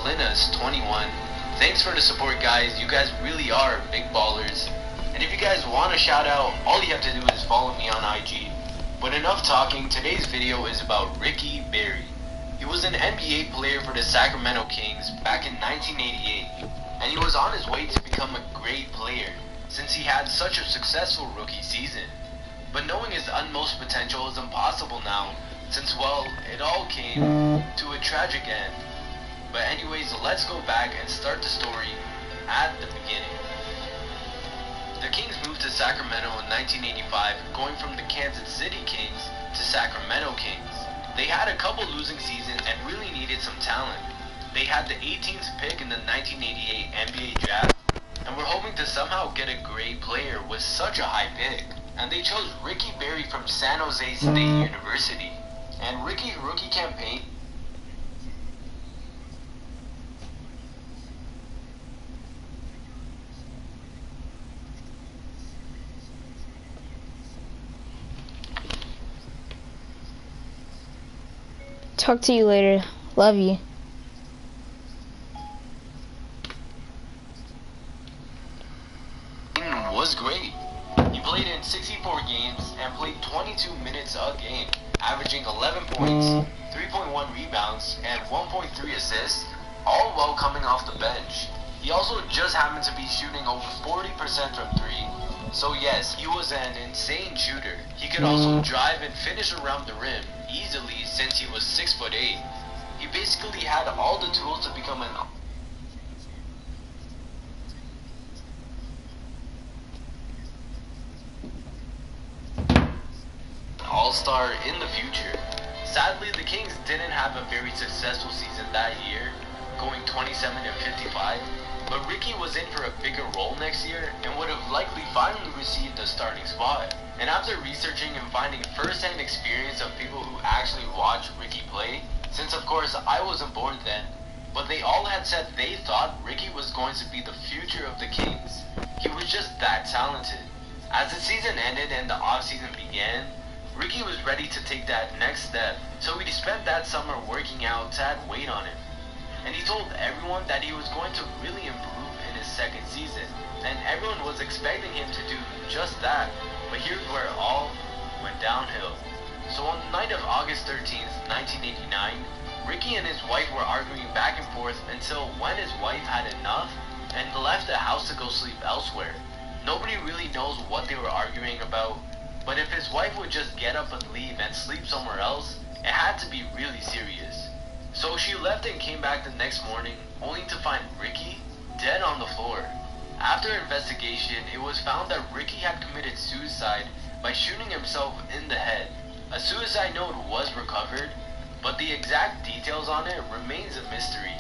Salinas 21. Thanks for the support, guys. You guys really are big ballers. And if you guys want a shout out, all you have to do is follow me on IG. But enough talking, today's video is about Ricky Barry. He was an NBA player for the Sacramento Kings back in 1988, and he was on his way to become a great player since he had such a successful rookie season. But knowing his utmost potential is impossible now, since, well, it all came to a tragic end. But anyways, let's go back and start the story at the beginning. The Kings moved to Sacramento in 1985, going from the Kansas City Kings to Sacramento Kings. They had a couple losing seasons and really needed some talent. They had the 18th pick in the 1988 NBA draft, and were hoping to somehow get a great player with such a high pick. And they chose Ricky Barry from San Jose State University. And Ricky's rookie campaign Talk to you later. Love you. was great. He played in 64 games and played 22 minutes a game, averaging 11 points, 3.1 rebounds, and 1.3 assists, all while coming off the bench. He also just happened to be shooting over 40% from 3. So yes, he was an insane shooter. He could also drive and finish around the rim easily since he was 6'8". He basically had all the tools to become an all-star in the future. Sadly, the Kings didn't have a very successful season that year, going 27-55, but Ricky was in for a bigger role next year and would have likely finally received a starting spot. And after researching and finding first-hand experience of people who actually watched Ricky play, since of course I wasn't born then, but they all had said they thought Ricky was going to be the future of the Kings. He was just that talented. As the season ended and the off-season began, Ricky was ready to take that next step, so he spent that summer working out to add weight on him. And he told everyone that he was going to really improve in his second season, and everyone was expecting him to do just that. But here's where it all went downhill. So on the night of August 13th, 1989, Ricky and his wife were arguing back and forth until when his wife had enough and left the house to go sleep elsewhere. Nobody really knows what they were arguing about, but if his wife would just get up and leave and sleep somewhere else, it had to be really serious. So she left and came back the next morning, only to find Ricky dead on the floor. After investigation, it was found that Ricky had committed suicide by shooting himself in the head. A suicide note was recovered, but the exact details on it remains a mystery.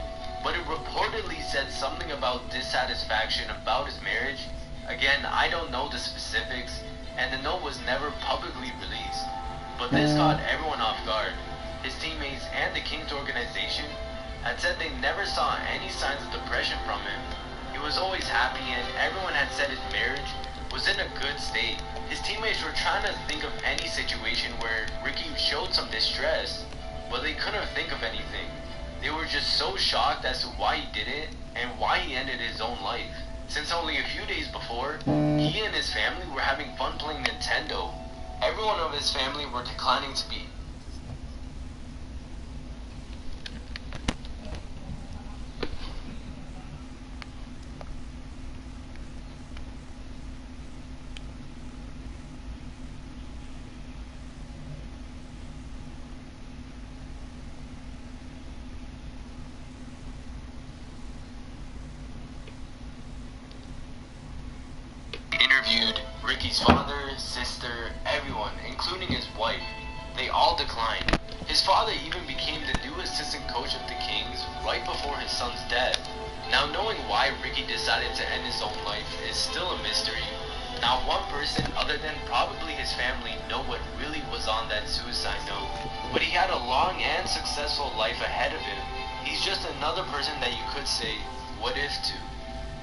But it reportedly said something about dissatisfaction about his marriage. Again, I don't know the specifics, and the note was never publicly released. But this caught everyone off guard. His teammates and the Kings organization had said they never saw any signs of depression from him. He was always happy, and everyone had said his marriage was in a good state. His teammates were trying to think of any situation where Ricky showed some distress, but they couldn't think of anything. They were just so shocked as to why he did it and why he ended his own life, since only a few days before, he and his family were having fun playing Nintendo. Everyone of his family were declining to be interviewed. Ricky's father, sister, everyone, including his wife, they all declined. His father even became the new assistant coach of the Kings right before his son's death. Now, knowing why Ricky decided to end his own life is still a mystery. Not one person other than probably his family know what really was on that suicide note. But he had a long and successful life ahead of him. He's just another person that you could say, what if to.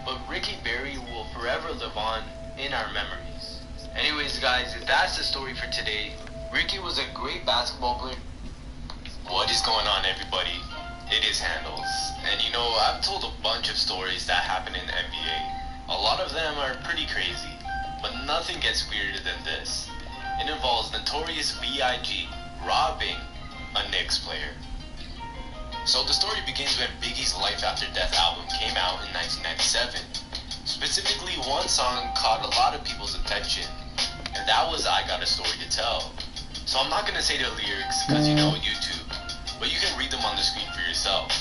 But Ricky Barry will forever live on in our memories. Anyways guys, that's the story for today. Ricky was a great basketball player. What is going on everybody? It is Handles. And you know, I've told a bunch of stories that happen in the NBA. A lot of them are pretty crazy, but nothing gets weirder than this. It involves Notorious B.I.G. robbing a Knicks player. So the story begins when Biggie's Life After Death album came out in 1997. Specifically, one song caught a lot of people's attention, and that was I Got a Story to Tell. So I'm not going to say the lyrics because you know YouTube, but you can read them on the screen for yourself.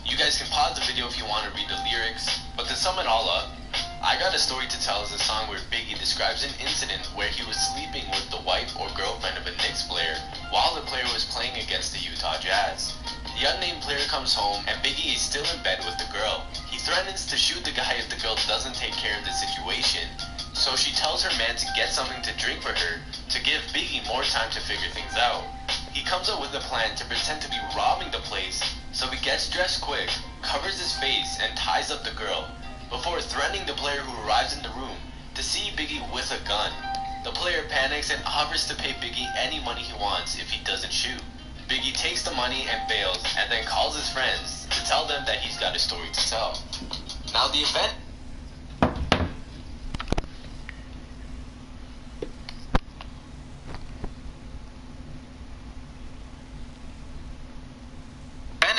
You guys can pause the video if you want to read the lyrics, but to sum it all up, I Got a Story to Tell is a song where Biggie describes an incident where he was sleeping with the wife or girlfriend of a Knicks player while the player was playing against the Utah Jazz. The unnamed player comes home and Biggie is still in bed with the girl. He threatens to shoot the guy if the girl doesn't take care of the situation, so she tells her man to get something to drink for her to give Biggie more time to figure things out. He comes up with a plan to pretend to be robbing the place, so he gets dressed quick, covers his face, and ties up the girl, before threatening the player who arrives in the room to see Biggie with a gun. The player panics and offers to pay Biggie any money he wants if he doesn't shoot. Biggie takes the money and bails, and then calls his friends to tell them that he's got a story to tell. Now the event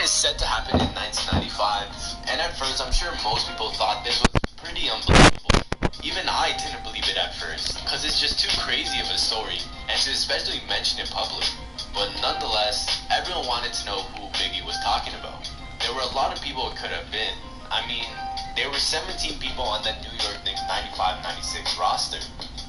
is said to happen in 1995, and at first I'm sure most people thought this was pretty unbelievable. Even I didn't believe it at first, because it's just too crazy of a story, and to especially mention in public. But nonetheless, everyone wanted to know who Biggie was talking about. There were a lot of people it could have been. I mean, there were 17 people on the New York Knicks 95-96 roster.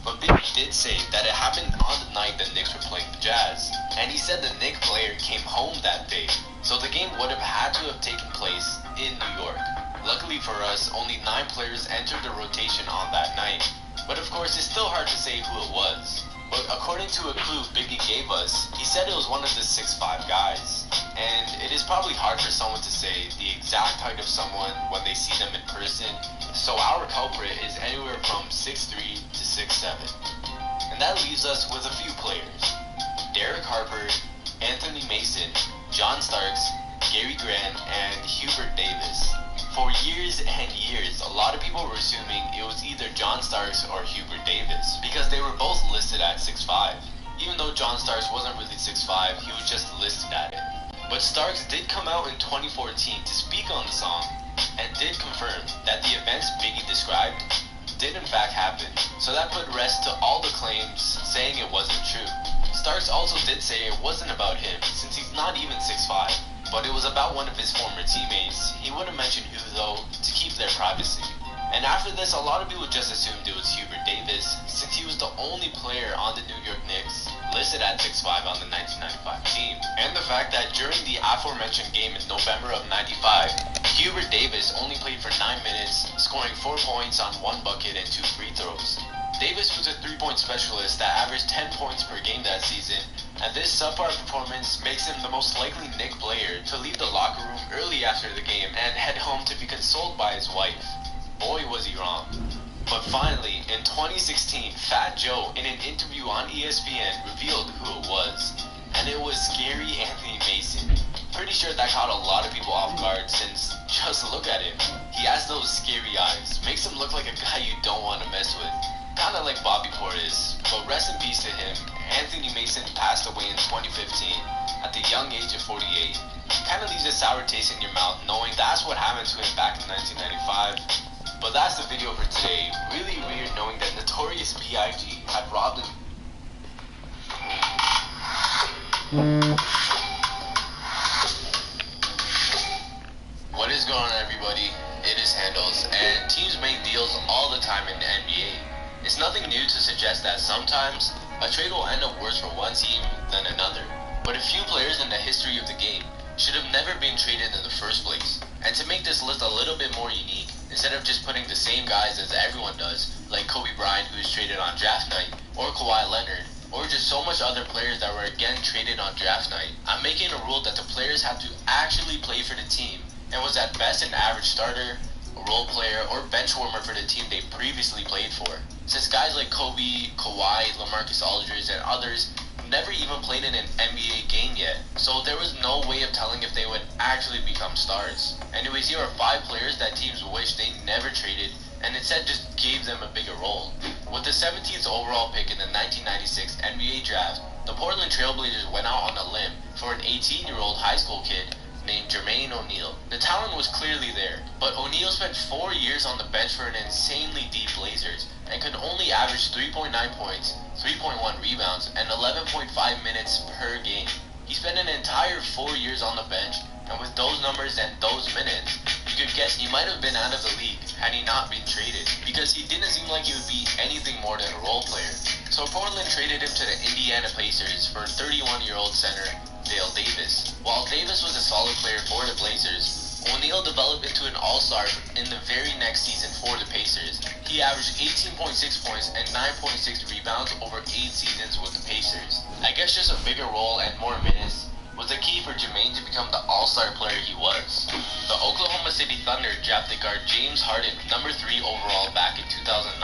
But Biggie did say that it happened on the night the Knicks were playing the Jazz, and he said the Knicks player came home that day, so the game would have had to have taken place in New York. Luckily for us, only 9 players entered the rotation on that night, but of course it's still hard to say who it was. But according to a clue Biggie gave us, he said it was one of the 6'5 guys, and it is probably hard for someone to say the exact height of someone when they see them in person, so our culprit is anywhere from 6'3 to 6'7. And that leaves us with a few players: Derek Harper, Anthony Mason, John Starks, Gary Grant, and Hubert Davis. For years and years, a lot of people were assuming it was either John Starks or Hubert Davis, because they were both listed at 6'5". Even though John Starks wasn't really 6'5", he was just listed at it. But Starks did come out in 2014 to speak on the song, and did confirm that the events Biggie described did in fact happen, so that put rest to all the claims saying it wasn't true. Starks also did say it wasn't about him, since he's not even 6'5", but it was about one of his former teammates. He wouldn't mention who though, to keep their privacy. And after this, a lot of people just assumed it was Hubert Davis, since he was the only player on the New York Knicks listed at 6'5" on the 1995 team. And the fact that during the aforementioned game in November of 95, Hubert Davis only played for 9 minutes, scoring 4 points on 1 bucket and 2 free throws. Davis was a 3-point specialist that averaged 10 points per game that season, and this subpar performance makes him the most likely Knicks player to leave the locker room early after the game and head home to be consoled by his wife. Boy, was he wrong. But finally, in 2016, Fat Joe, in an interview on ESPN, revealed who it was. And it was Scary Anthony Mason. Pretty sure that caught a lot of people off guard, since just look at him. He has those scary eyes. Makes him look like a guy you don't want to mess with. Kinda like Bobby Portis. But rest in peace to him. Anthony Mason passed away in 2015 at the young age of 48. Kinda leaves a sour taste in your mouth knowing that's what happened to him back in 1995. But that's the video for today. Really weird knowing that Notorious B.I.G. had robbed him. What is going on, everybody? It is Handles, and teams make deals all the time in the NBA. It's nothing new to suggest that sometimes a trade will end up worse for one team than another. But a few players in the history of the game should have never been traded in the first place. And to make this list a little bit more unique, instead of just putting the same guys as everyone does, like Kobe Bryant who was traded on draft night, or Kawhi Leonard, or just so much other players that were again traded on draft night, I'm making a rule that the players have to actually play for the team, and was at best an average starter, a role player, or bench warmer for the team they previously played for. Since guys like Kobe, Kawhi, LaMarcus Aldridge, and others never even played in an NBA game yet, so there was no way of telling if they would actually become stars. Anyways, here are 5 players that teams wish they never traded and instead just gave them a bigger role. With the 17th overall pick in the 1996 NBA draft, the Portland Trailblazers went out on a limb for an 18-year-old high school kid named Jermaine O'Neal. The talent was clearly there, but O'Neal spent 4 years on the bench for an insanely deep Blazers and could only average 3.9 points, 3.1 rebounds, and 11.5 minutes per game. He spent an entire 4 years on the bench, and with those numbers and those minutes, you could guess he might have been out of the league had he not been traded, because he didn't seem like he would be anything more than a role player. So Portland traded him to the Indiana Pacers for 31-year-old center Dale Davis. While Davis was a solid player for the Blazers, O'Neal developed into an all-star in the very next season for the Pacers. He averaged 18.6 points and 9.6 rebounds over 8 seasons with the Pacers. I guess just a bigger role and more minutes was the key for Jermaine to become the all-star player he was. The Oklahoma City Thunder drafted guard James Harden number 3 overall back in 2009,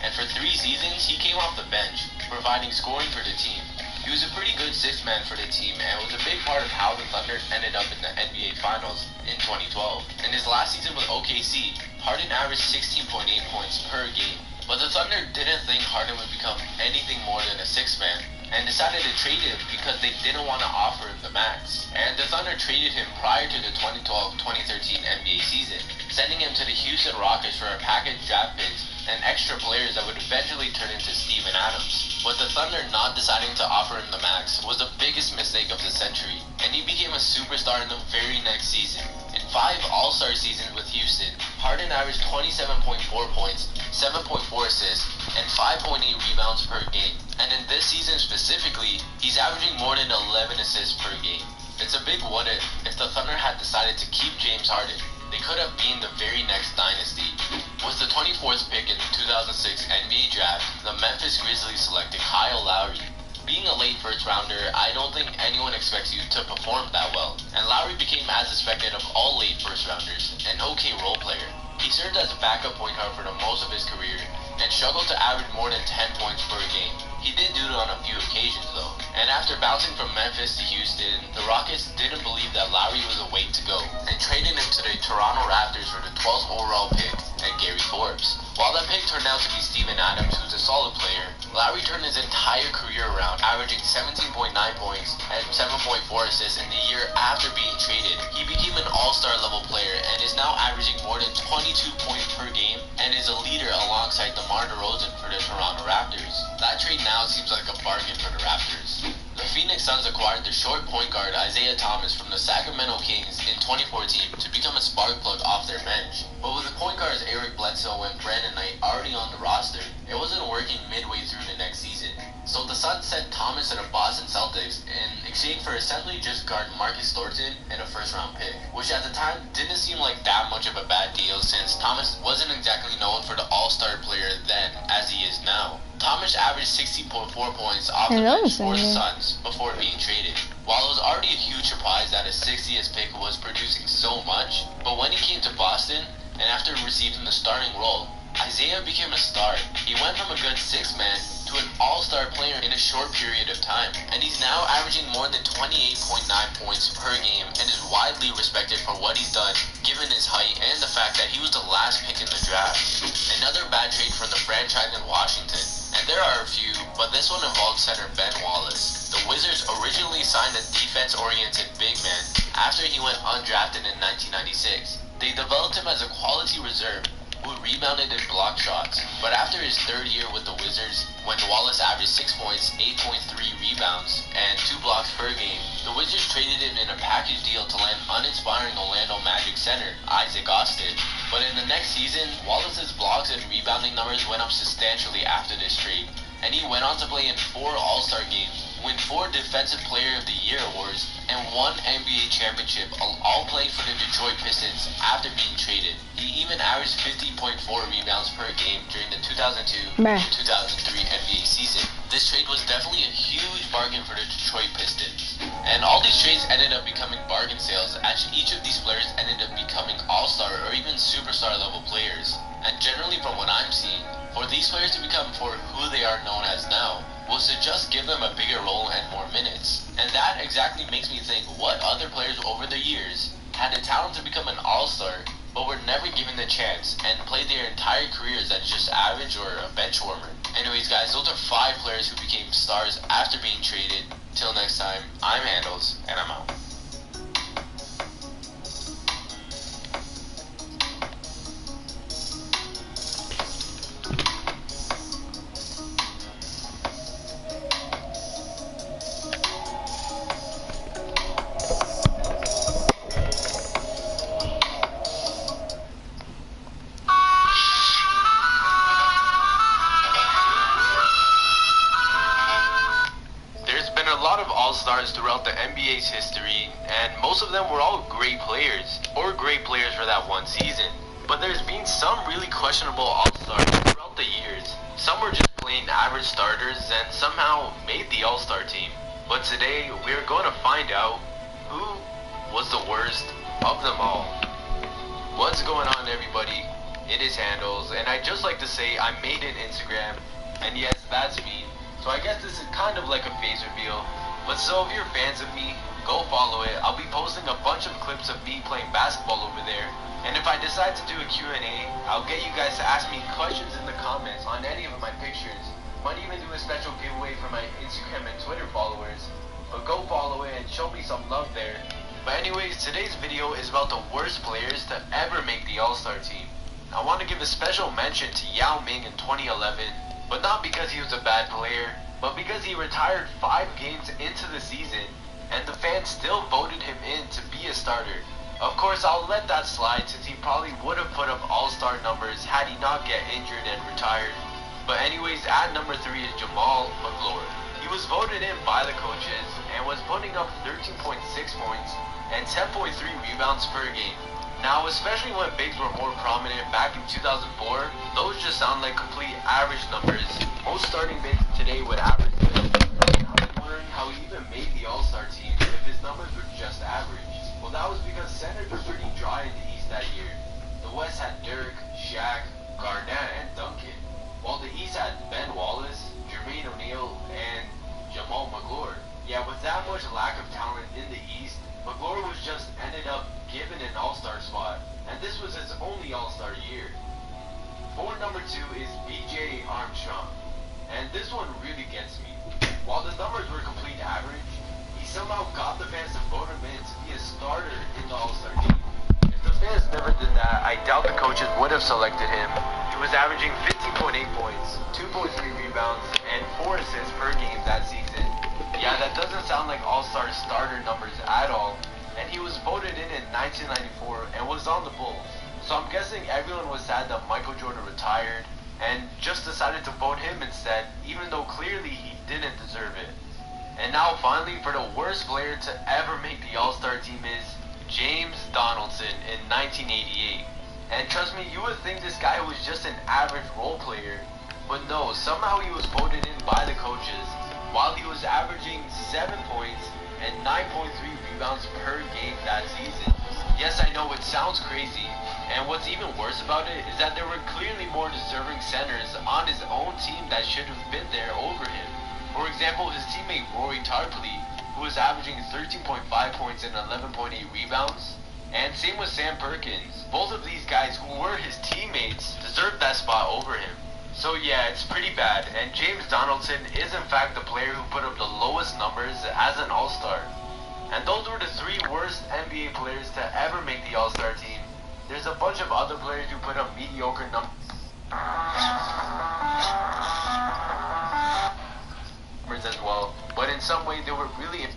and for 3 seasons he came off the bench, providing scoring for the team. He was a pretty good 6th man for the team and was a big part of how the Thunder ended up in the NBA Finals in 2012. In his last season with OKC, Harden averaged 16.8 points per game, but the Thunder didn't think Harden would become anything more than a 6th man and decided to trade him because they didn't want to offer him the max. And the Thunder traded him prior to the 2012-2013 NBA season, sending him to the Houston Rockets for a package draft picks and extra players that would eventually turn into Steven Adams. But the Thunder not deciding to offer him the max was the biggest mistake of the century, and he became a superstar in the very next season. In 5 All-Star seasons with Houston, Harden averaged 27.4 points, 7.4 assists, and 5.8 rebounds per game. And in this season specifically, he's averaging more than 11 assists per game. It's a big what if the Thunder had decided to keep James Harden. They could have been the very next dynasty. With the 24th pick in the 2006 NBA draft, the Memphis Grizzlies selected Kyle Lowry. Being a late first rounder, I don't think anyone expects you to perform that well, and Lowry became as expected of all late first rounders, an okay role player. He served as a backup point guard for the most of his career, and struggled to average more than 10 points per game. He did do it on a few occasions though, and after bouncing from Memphis to Houston, the Rockets didn't believe that Lowry was a way to go, and traded him to the Toronto Raptors for the 12th overall pick and Gary Forbes. While that pick turned out to be Steven Adams, who's a solid player, Lowry turned his entire career around, averaging 17.9 points and 7.4 assists in the year after being traded. He became an all-star level player and is now averaging more than 22 points per game and is a leader alongside DeMar DeRozan for the Toronto Raptors. That trade now seems like a bargain for the Raptors. The Phoenix Suns acquired the short point guard Isaiah Thomas from the Sacramento Kings in 2014 to become a spark plug off their bench. But with the point guards Eric Bledsoe and Brandon Knight already on the roster, it wasn't working midway through the next season. So the Suns sent Thomas to the Boston Celtics in exchange for essentially just guard Marcus Thornton and a first-round pick, which at the time didn't seem like that much of a bad deal since Thomas wasn't exactly known for the all-star player then as he is now. Thomas averaged 60.4 points off the bench for the Suns before being traded. While it was already a huge surprise that his 60th pick was producing so much, but when he came to Boston, and after receiving the starting role, Isaiah became a star. He went from a good 6th man to an all-star player in a short period of time, and he's now averaging more than 28.9 points per game and is widely respected for what he's done given his height and the fact that he was the last pick in the draft. Another bad trade from the franchise in Washington, and there are a few, but this one involved center Ben Wallace. The Wizards originally signed a defense-oriented big man after he went undrafted in 1996. They developed him as a quality reserve who rebounded and blocked shots. But after his 3rd year with the Wizards, when Wallace averaged 6 points, 8.3 rebounds, and 2 blocks per game, the Wizards traded him in a package deal to land uninspiring Orlando Magic center Isaac Austin. But in the next season, Wallace's blocks and rebounding numbers went up substantially after this trade, and he went on to play in 4 All-Star games, win 4 Defensive Player of the Year awards, and 1 NBA championship, all playing for the Detroit Pistons after being traded. He even averaged 50.4 rebounds per game during the 2002-2003 NBA season. This trade was definitely a huge bargain for the Detroit Pistons. And all these trades ended up becoming bargain sales, as each of these players ended up becoming all-star or even superstar level players. And generally from what I'm seeing, for these players to become for who they are known as now, was to just give them a bigger role and more minutes. And that exactly makes me think what other players over the years had the talent to become an all-star, but were never given the chance and played their entire careers as just average or a bench warmer. Anyways guys, those are 5 players who became stars after being traded. Till next time, I'm Handles, and I'm out. All-stars throughout the NBA's history, and most of them were all great players, or great players for that one season. But there's been some really questionable all-stars throughout the years. Some were just plain average starters and somehow made the all-star team. But today, we're going to find out who was the worst of them all. What's going on, everybody? It is Handles, and I'd just like to say I made an Instagram, and yes, that's me. So I guess this is kind of like a face reveal. But so if you're fans of me, go follow it. I'll be posting a bunch of clips of me playing basketball over there. And if I decide to do a Q&A, I'll get you guys to ask me questions in the comments on any of my pictures. Might even do a special giveaway for my Instagram and Twitter followers. But go follow it and show me some love there. But anyways, today's video is about the worst players to ever make the All-Star team. I want to give a special mention to Yao Ming in 2011, but not because he was a bad player, but because he retired 5 games into the season, and the fans still voted him in to be a starter. Of course, I'll let that slide since he probably would have put up all-star numbers had he not get injured and retired. But anyways, at number 3 is Jamaal Magloire. He was voted in by the coaches and was putting up 13.6 points and 10.3 rebounds per game. Now, especially when bigs were more prominent back in 2004, those just sound like complete average numbers. Most starting bigs today would average this. And I was wondering how he even made the All-Star team if his numbers were just average. Well, that was because centers were pretty dry in the East that year. The West had Dirk, Shaq, Garnett, and Duncan, while the East had Ben Wallace, Jermaine O'Neal, and Jamaal Magloire. Yeah, with that much lack of talent in the East, Magloire was just ended up given an All-Star spot, and this was his only All-Star year. For number 2 is B.J. Armstrong, and this one really gets me. While the numbers were complete average, he somehow got the fans to vote him in to be a starter in the All-Star team. If the fans never did that, I doubt the coaches would have selected him. He was averaging 15.8 points, 2.3 rebounds, and 4 assists per game that season. Yeah, that doesn't sound like All-Star starter numbers at all. And he was voted in 1994 and was on the Bulls. So I'm guessing everyone was sad that Michael Jordan retired and just decided to vote him instead, even though clearly he didn't deserve it. And now finally, for the worst player to ever make the All-Star team is James Donaldson in 1988. And trust me, you would think this guy was just an average role player, but no, somehow he was voted in by the coaches while he was averaging 7 points and 9.3 rebounds per game that season. Yes, I know it sounds crazy, and what's even worse about it is that there were clearly more deserving centers on his own team that should have been there over him. For example, his teammate Rory Tarpley, who was averaging 13.5 points and 11.8 rebounds, and same with Sam Perkins. Both of these guys who were his teammates deserved that spot over him. So yeah, it's pretty bad, and James Donaldson is in fact the player who put up the lowest numbers as an All-Star. And those were the 3 worst NBA players to ever make the All-Star team. There's a bunch of other players who put up mediocre numbers as well, but in some way they were really...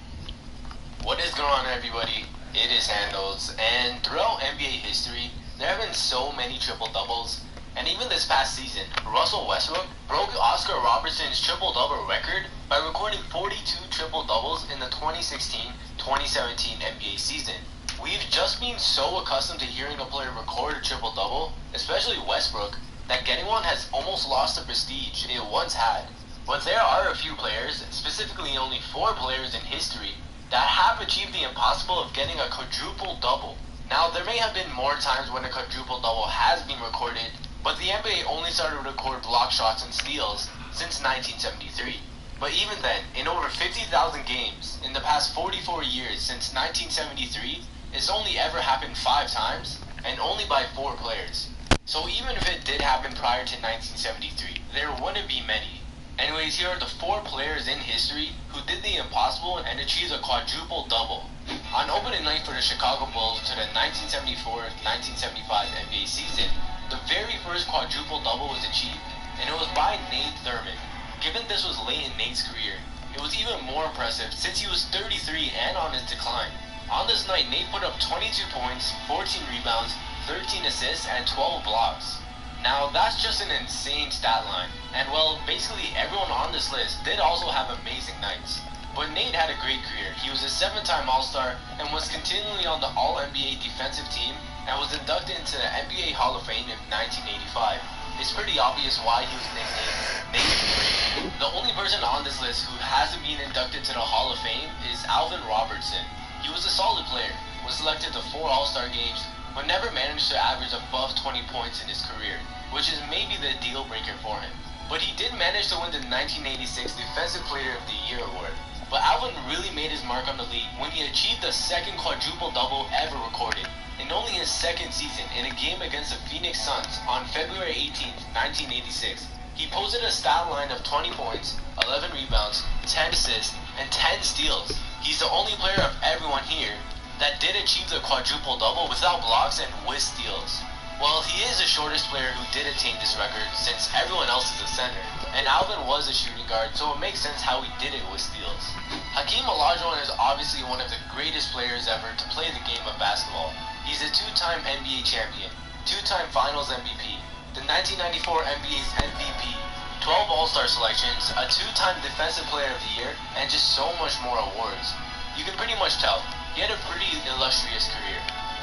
What is going on, everybody? It is Handles, and throughout NBA history, there have been so many triple-doubles. And even this past season, Russell Westbrook broke Oscar Robertson's triple-double record by recording 42 triple-doubles in the 2016-2017 NBA season. We've just been so accustomed to hearing a player record a triple-double, especially Westbrook, that getting one has almost lost the prestige it once had. But there are a few players, specifically only 4 players in history, that have achieved the impossible of getting a quadruple-double. Now, there may have been more times when a quadruple-double has been recorded, but the NBA only started to record block shots and steals since 1973. But even then, in over 50,000 games in the past 44 years since 1973, it's only ever happened 5 times, and only by 4 players. So even if it did happen prior to 1973, there wouldn't be many. Anyways, here are the 4 players in history who did the impossible and achieved a quadruple double. On opening night for the Chicago Bulls to the 1974-1975 NBA season, the very first quadruple double was achieved, and it was by Nate Thurmond. Given this was late in Nate's career, it was even more impressive since he was 33 and on his decline. On this night, Nate put up 22 points, 14 rebounds, 13 assists, and 12 blocks. Now, that's just an insane stat line, and well, basically everyone on this list did also have amazing nights. But Nate had a great career. He was a 7-time All-Star and was continually on the All-NBA defensive team and was inducted into the NBA Hall of Fame in 1985. It's pretty obvious why he was nicknamed Nate. The only person on this list who hasn't been inducted to the Hall of Fame is Alvin Robertson. He was a solid player, was selected to 4 All-Star games, but never managed to average above 20 points in his career, which is maybe the deal breaker for him. But he did manage to win the 1986 Defensive Player of the Year award. But Alvin really made his mark on the league when he achieved the second quadruple-double ever recorded, in only his second season in a game against the Phoenix Suns on February 18, 1986. He posted a stat line of 20 points, 11 rebounds, 10 assists, and 10 steals. He's the only player of everyone here that did achieve the quadruple-double without blocks and with steals. Well, he is the shortest player who did attain this record since everyone else is a center, and Alvin was a shooting guard, so it makes sense how he did it with steals. Hakeem Olajuwon is obviously one of the greatest players ever to play the game of basketball. He's a 2-time NBA champion, 2-time Finals MVP, the 1994 NBA's MVP, 12 All-Star selections, a 2-time Defensive Player of the Year, and just so much more awards. You can pretty much tell, he had a pretty illustrious career.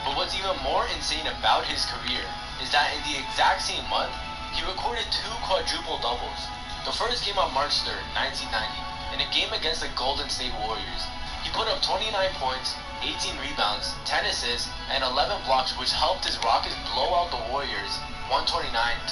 But what's even more insane about his career is that in the exact same month, he recorded 2 quadruple doubles. The first came on March 3rd, 1990, in a game against the Golden State Warriors. He put up 29 points, 18 rebounds, 10 assists, and 11 blocks, which helped his Rockets blow out the Warriors 129-109.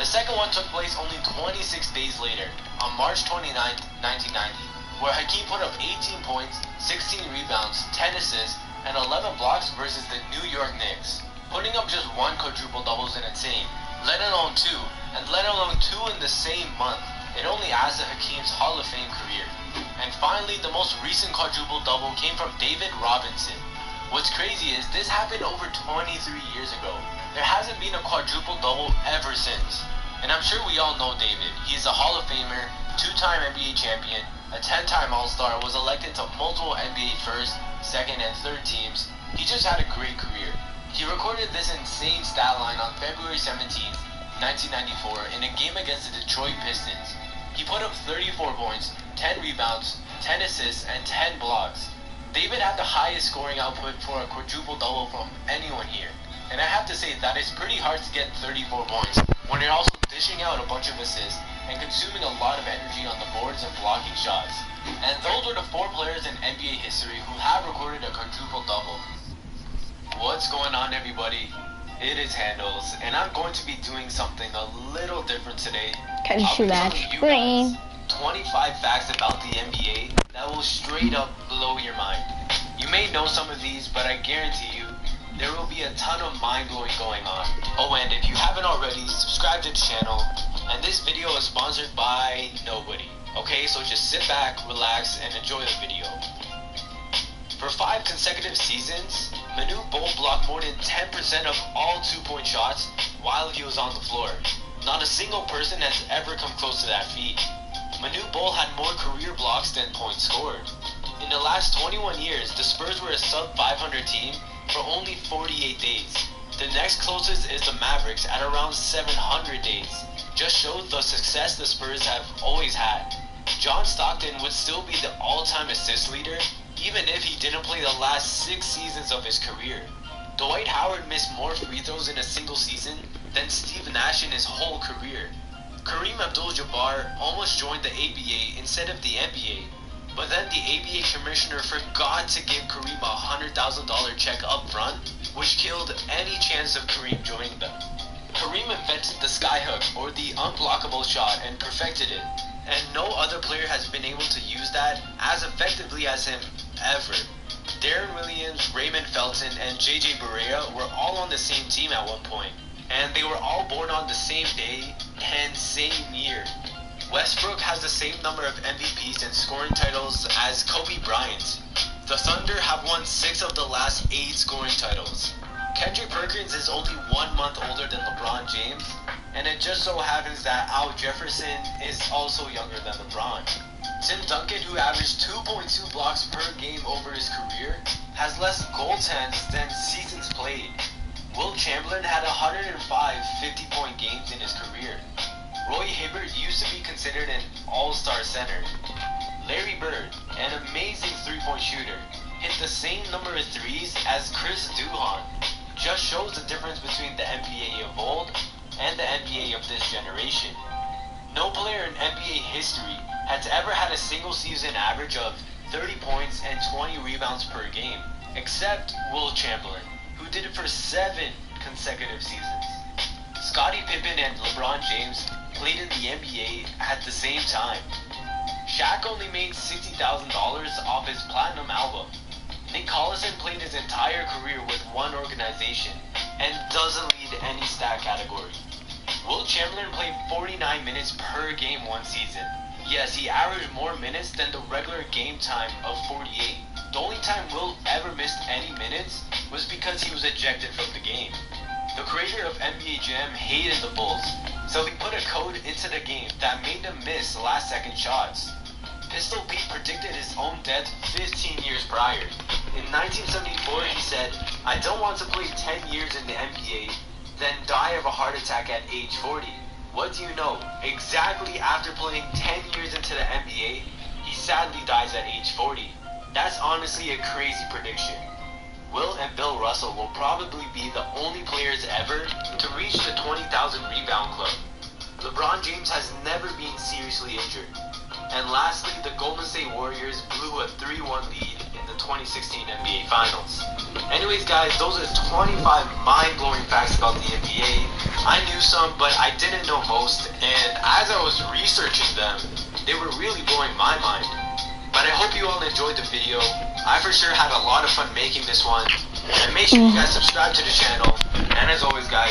The second one took place only 26 days later, on March 29, 1990, where Hakeem put up 18 points, 16 rebounds, 10 assists, and 11 blocks versus the New York Knicks. Putting up just 1 quadruple-double is insane, let alone 2, and let alone 2 in the same month. It only adds to Hakeem's Hall of Fame career. And finally, the most recent quadruple-double came from David Robinson. What's crazy is this happened over 23 years ago. There hasn't been a quadruple-double ever since. And I'm sure we all know David. He's a Hall of Famer, 2-time NBA champion, a 10-time All-Star, was elected to multiple NBA first, second, and third teams. He just had a great career. He recorded this insane stat line on February 17, 1994 in a game against the Detroit Pistons. He put up 34 points, 10 rebounds, 10 assists, and 10 blocks. David had the highest scoring output for a quadruple-double from anyone here. And I have to say that it's pretty hard to get 34 points when you're also dishing out a bunch of assists and consuming a lot of energy on the boards and blocking shots. And those were the 4 players in NBA history who have recorded a quadruple-double. What's going on, everybody? It is Handles, and I'm going to be doing something a little different today. Can you shoot that screen? 25 facts about the NBA that will straight up blow your mind. You may know some of these, but I guarantee you, there will be a ton of mind-blowing going on. Oh, and if you haven't already, subscribe to the channel. And this video is sponsored by nobody. Okay, so just sit back, relax, and enjoy the video. For 5 consecutive seasons, Manute Bol blocked more than 10% of all 2-point shots while he was on the floor. Not a single person has ever come close to that feat. Manute Bol had more career blocks than points scored. In the last 21 years, the Spurs were a sub-500 team for only 48 days. The next closest is the Mavericks at around 700 days. Just shows the success the Spurs have always had. John Stockton would still be the all-time assist leader, even if he didn't play the last 6 seasons of his career. Dwight Howard missed more free throws in a single season than Steve Nash in his whole career. Kareem Abdul-Jabbar almost joined the ABA instead of the NBA, but then the ABA commissioner forgot to give Kareem a $100,000 check up front, which killed any chance of Kareem joining them. Kareem Kareem invented the skyhook, or the unblockable shot, and perfected it. And no other player has been able to use that as effectively as him ever. Darren Williams, Raymond Felton, and JJ Barea were all on the same team at one point, and they were all born on the same day and same year. Westbrook has the same number of MVPs and scoring titles as Kobe Bryant. The Thunder have won 6 of the last 8 scoring titles. Kendrick Perkins is only 1 month older than LeBron James, and it just so happens that Al Jefferson is also younger than LeBron. Tim Duncan, who averaged 2.2 blocks per game over his career, has less goaltends than seasons played. Wilt Chamberlain had 105 50-point games in his career. Roy Hibbert used to be considered an all-star center. Larry Bird, an amazing three-point shooter, hit the same number of threes as Chris Duhon. Just shows the difference between the NBA of old and the NBA of this generation. No player in NBA history has ever had a single season average of 30 points and 20 rebounds per game, except Wilt Chamberlain, who did it for 7 consecutive seasons. Scottie Pippen and LeBron James played in the NBA at the same time. Shaq only made $60,000 off his platinum album. Nick Collison played his entire career with one organization and doesn't lead any stat category. Wilt Chamberlain played 49 minutes per game one season. Yes, he averaged more minutes than the regular game time of 48. The only time Wilt ever missed any minutes was because he was ejected from the game. The creator of NBA Jam hated the Bulls, so he put a code into the game that made them miss last-second shots. Pistol Pete predicted his own death 15 years prior. In 1974, he said, "I don't want to play 10 years in the NBA, then die of a heart attack at age 40. What do you know? Exactly after playing 10 years into the NBA, he sadly dies at age 40. That's honestly a crazy prediction. Will and Bill Russell will probably be the only players ever to reach the 20,000 rebound club. LeBron James has never been seriously injured. And lastly, the Golden State Warriors blew a 3-1 lead in the 2016 NBA Finals. Anyways, guys, those are 25 mind-blowing facts about the NBA. I knew some, but I didn't know most, and as I was researching them, they were really blowing my mind. But I hope you all enjoyed the video. I for sure had a lot of fun making this one. And make sure you guys subscribe to the channel. And as always, guys,